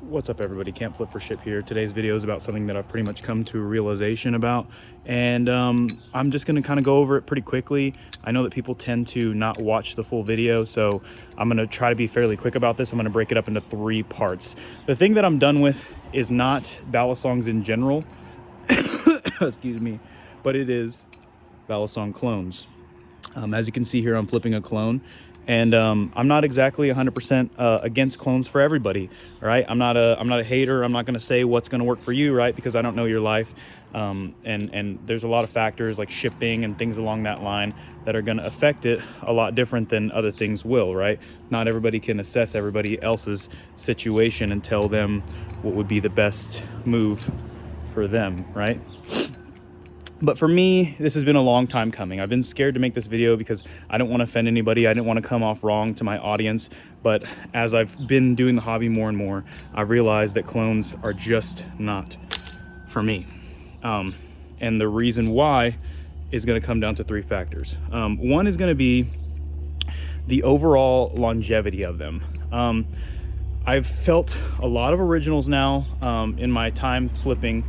What's up, everybody? Camp Flip for Ship here. Today's video is about something that I've pretty much come to a realization about, and I'm just going to kind of go over it pretty quickly. I know that people tend to not watch the full video, so I'm going to try to be fairly quick about this. I'm going to break it up into 3 parts. The thing that I'm done with is not Balisongs in general, excuse me, but it is Balisong clones. As you can see here, I'm flipping a clone, and I'm not exactly 100% against clones for everybody, right? I'm not a hater. I'm not going to say what's going to work for you, right? Because I don't know your life, and there's a lot of factors like shipping and things along that line that are going to affect it a lot different than other things will, right? Not everybody can assess everybody else's situation and tell them what would be the best move for them, right? But for me, this has been a long time coming. I've been scared to make this video because I don't want to offend anybody. I didn't want to come off wrong to my audience. But as I've been doing the hobby more and more, I've realized that clones are just not for me. And the reason why is going to come down to 3 factors. One is going to be the overall longevity of them. I've felt a lot of originals now in my time flipping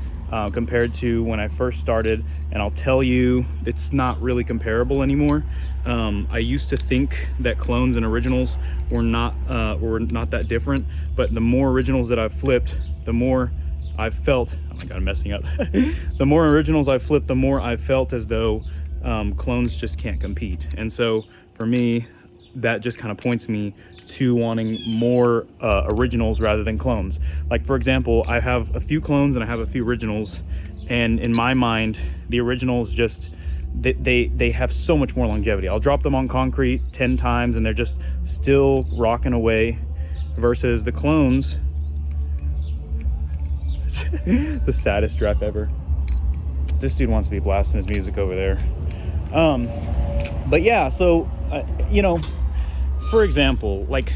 compared to when I first started, and I'll tell you it's not really comparable anymore. I used to think that clones and originals were not that different, but the more originals that I've flipped, the more I've felt, oh my god, I'm messing up. The more originals I've flipped, the more I've felt as though clones just can't compete. And so for me, that just kind of points me to wanting more originals rather than clones. Like, for example, I have a few clones and I have a few originals, and in my mind the originals just they have so much more longevity. I'll drop them on concrete 10 times and they're just still rocking away, versus the clones. The saddest drop ever. This dude wants to be blasting his music over there. But yeah, so you know, for example, like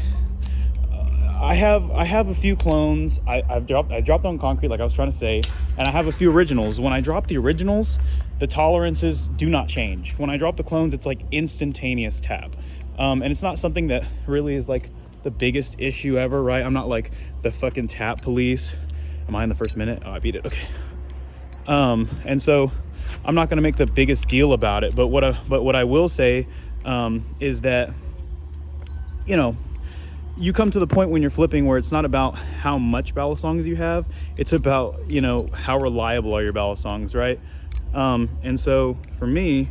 I have a few clones. I dropped on concrete, like I was trying to say, and I have a few originals. When I drop the originals, the tolerances do not change. When I drop the clones, it's like instantaneous tap, and it's not something that really is like the biggest issue ever, right? I'm not like the fucking tap police. Am I in the first minute? Oh, I beat it. Okay. And so I'm not going to make the biggest deal about it, but what I will say is that, you know, you come to the point when you're flipping where it's not about how much Balisongs you have, it's about, you know, how reliable are your Balisongs, right? And so for me,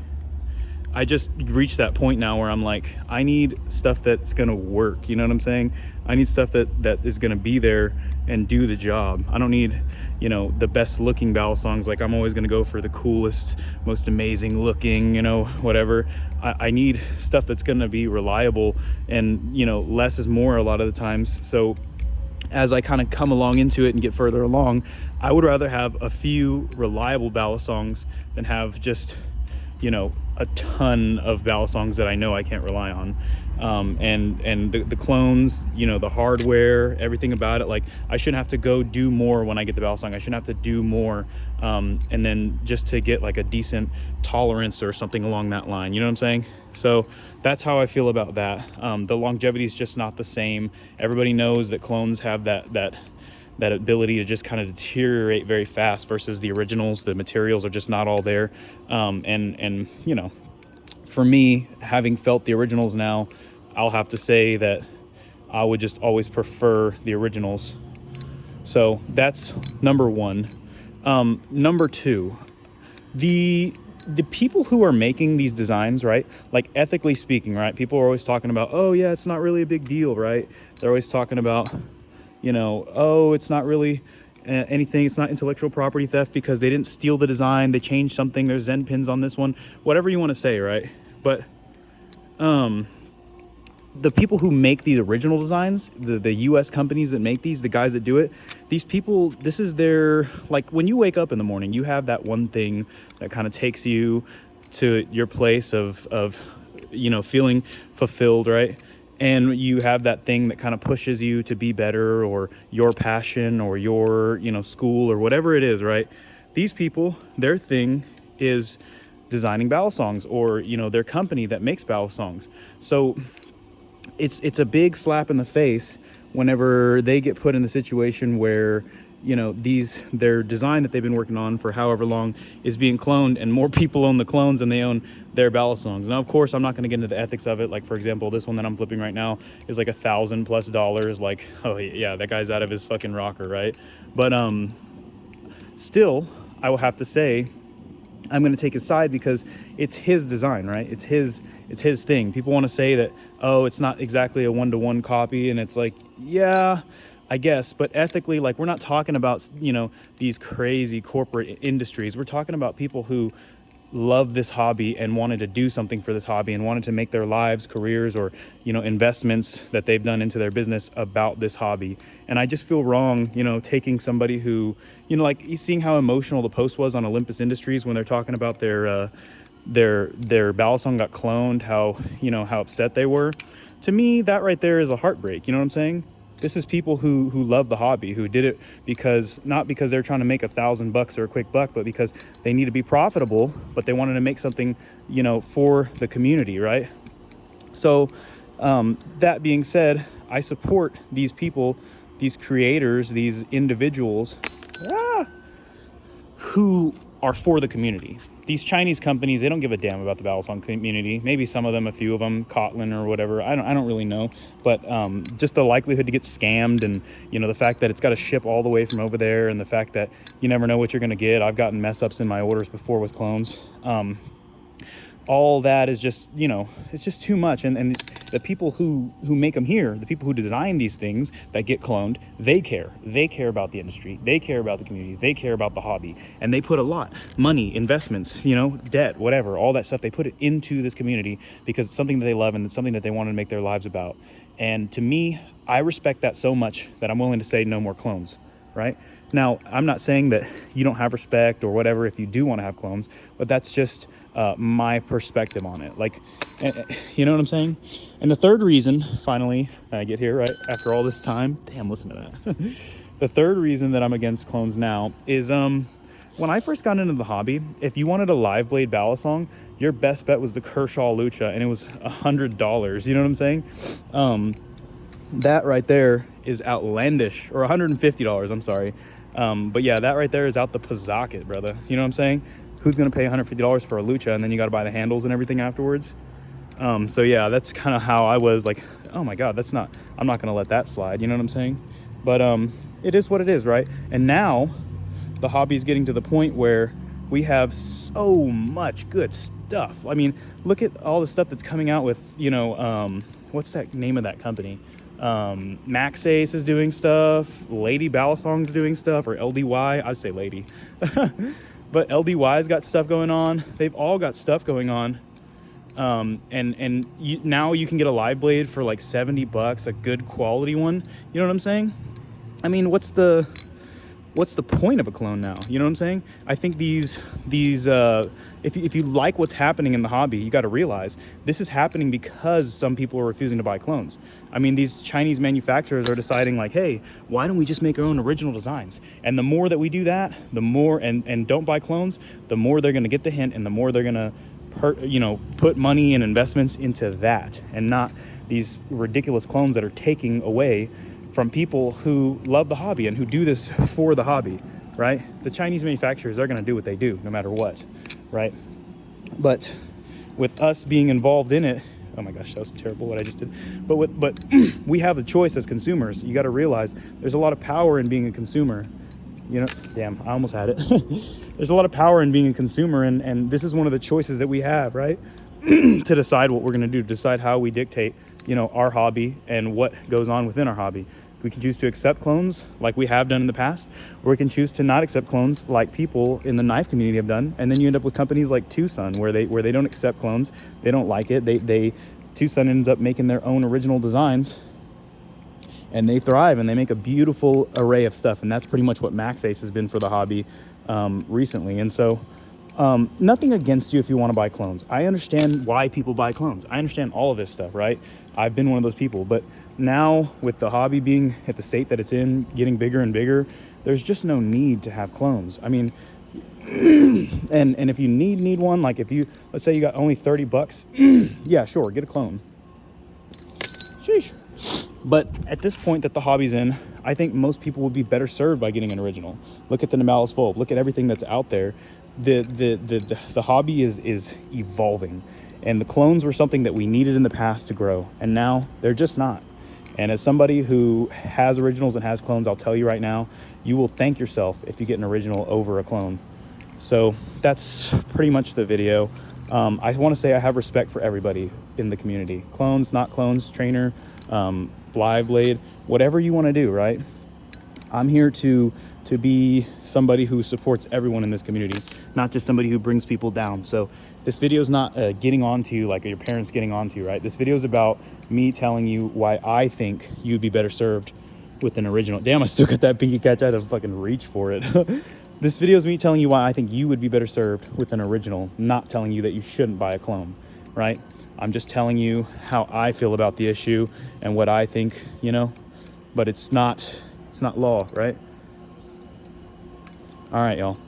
I just reached that point now where I'm like, I need stuff that's gonna work, you know what I'm saying? I need stuff that is gonna be there and do the job. I don't need, you know, the best looking Balisongs. Like, I'm always gonna go for the coolest, most amazing looking, you know, whatever. I need stuff that's gonna be reliable, and, you know, less is more a lot of the times. So as I kind of come along into it and get further along, I would rather have a few reliable Balisongs than have just, you know, a ton of Balisongs that I know I can't rely on. And the clones, you know, the hardware, everything about it, like, I shouldn't have to go do more when I get the Balisong. I shouldn't have to do more and then just to get like a decent tolerance or something along that line, you know what I'm saying? So that's how I feel about that. The longevity is just not the same. Everybody knows that clones have that ability to just kind of deteriorate very fast, versus the originals. The materials are just not all there. And you know, for me, having felt the originals now, I'll have to say that I would just always prefer the originals. So that's number 1. Number 2, the people who are making these designs, right? Like, ethically speaking, right? People are always talking about, oh yeah, it's not really a big deal, right? They're always talking about, you know, oh, it's not really anything. It's not intellectual property theft because they didn't steal the design. They changed something. There's Zen pins on this one. Whatever you want to say, right? But the people who make these original designs, the US companies that make these, the guys that do it, these people, this is their, like, when you wake up in the morning, you have that one thing that kind of takes you to your place of you know, feeling fulfilled, right? And you have that thing that kind of pushes you to be better, or your passion, or your, you know, school, or whatever it is, right? These people, their thing is designing Balisongs, or, you know, their company that makes Balisongs. So it's a big slap in the face whenever they get put in the situation where, you know, their design that they've been working on for however long is being cloned, and more people own the clones than they own their Balisongs. Now, of course, I'm not going to get into the ethics of it. Like, for example, this one that I'm flipping right now is like $1,000+ like, oh yeah, that guy's out of his fucking rocker, right? But still, I will have to say I'm going to take his side because it's his design, right? It's his thing. People want to say that, oh, it's not exactly a one-to-one copy, and it's like, yeah, I guess, but ethically, like, we're not talking about, you know, these crazy corporate industries. We're talking about people who love this hobby and wanted to do something for this hobby and wanted to make their lives, careers, or, you know, investments that they've done into their business about this hobby. And I just feel wrong, you know, taking somebody who, you know, like, seeing how emotional the post was on Olympus Industries when they're talking about their Balisong got cloned, how, you know, how upset they were. To me, that right there is a heartbreak. You know what I'm saying? This is people who love the hobby, who did it because, not because they're trying to make $1,000 or a quick buck, but because they need to be profitable, but they wanted to make something, you know, for the community, right? So that being said, I support these people, these creators, these individuals who are for the community. These Chinese companies, they don't give a damn about the Balisong community. Maybe some of them, a few of them, Kotlin or whatever. I don't really know. But just the likelihood to get scammed, and, you know, the fact that it's got to ship all the way from over there, and the fact that you never know what you're going to get. I've gotten mess ups in my orders before with clones. All that is just, you know, it's just too much. And the people who make them here, the people who design these things that get cloned, they care about the industry, they care about the community, they care about the hobby, and they put a lot, money, investments, you know, debt, whatever, all that stuff, they put it into this community because it's something that they love and it's something that they want to make their lives about. And to me, I respect that so much that I'm willing to say no more clones, right? Now, I'm not saying that you don't have respect or whatever if you do want to have clones, but that's just my perspective on it. Like, you know what I'm saying? And the third reason, finally, I get here, right, after all this time, damn, listen to that. The third reason that I'm against clones now is when I first got into the hobby, if you wanted a live blade Balisong, your best bet was the Kershaw Lucha, and it was $100. You know what I'm saying? That right there is outlandish, or $150, I'm sorry. But yeah, that right there is out the pocket, brother. You know what I'm saying? Who's going to pay $150 for a Lucha, and then you got to buy the handles and everything afterwards? So yeah, that's kind of how I was like, oh my God, I'm not going to let that slide. You know what I'm saying? But it is what it is, right? And now the hobby is getting to the point where we have so much good stuff. I mean, look at all the stuff that's coming out with, you know, what's that name of that company? Maxace is doing stuff, Lady Balisong's doing stuff, or LDY, I'd say Lady. But LDY's got stuff going on. They've all got stuff going on. And now you can get a live blade for like $70, a good quality one. You know what I'm saying? I mean, what's the point of a clone now? You know what I'm saying? I think if you like what's happening in the hobby, you got to realize this is happening because some people are refusing to buy clones. I mean, these Chinese manufacturers are deciding like, hey, why don't we just make our own original designs? And the more that we do that, the more, and don't buy clones, the more they're going to get the hint, and the more they're going to put money and investments into that, and not these ridiculous clones that are taking away from people who love the hobby and who do this for the hobby, right? The Chinese manufacturers are going to do what they do no matter what, right? But with us being involved in it, oh my gosh, that was terrible what I just did. But we have the choice as consumers. You got to realize there's a lot of power in being a consumer. You know, damn, I almost had it. There's a lot of power in being a consumer, and this is one of the choices that we have, right? To decide what we're going to do, decide how we dictate, you know, our hobby and what goes on within our hobby. We can choose to accept clones like we have done in the past, or we can choose to not accept clones like people in the knife community have done. And then you end up with companies like Tucson where they don't accept clones. They don't like it. Tucson ends up making their own original designs, and they thrive, and they make a beautiful array of stuff. And that's pretty much what Maxace has been for the hobby recently. And so nothing against you if you want to buy clones. I understand why people buy clones. I understand all of this stuff, right? I've been one of those people. But now with the hobby being at the state that it's in, getting bigger and bigger, there's just no need to have clones. I mean, and if you need one, like if you, let's say you got only $30, yeah, sure, get a clone. Sheesh. But at this point that the hobby's in, I think most people would be better served by getting an original. Look at the Nimalis Volp. Look at everything that's out there. The hobby is evolving, and the clones were something that we needed in the past to grow, and now they're just not. And as somebody who has originals and has clones, I'll tell you right now, you will thank yourself if you get an original over a clone. So that's pretty much the video. I want to say I have respect for everybody in the community. Clones, not clones, trainer, live blade, whatever you want to do, right? I'm here to be somebody who supports everyone in this community, not just somebody who brings people down. So this video is not getting on to you like your parents getting on to you, right? This video is about me telling you why I think you'd be better served with an original. Damn, I still got that pinky catch. I had to fucking reach for it. This video is me telling you why I think you would be better served with an original, not telling you that you shouldn't buy a clone, right? I'm just telling you how I feel about the issue and what I think, you know, but it's not law, right? All right, y'all.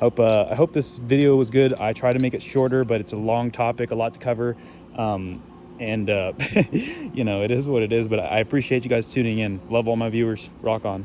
I hope this video was good. I try to make it shorter, but it's a long topic, a lot to cover. You know, it is what it is, but I appreciate you guys tuning in. Love all my viewers. Rock on.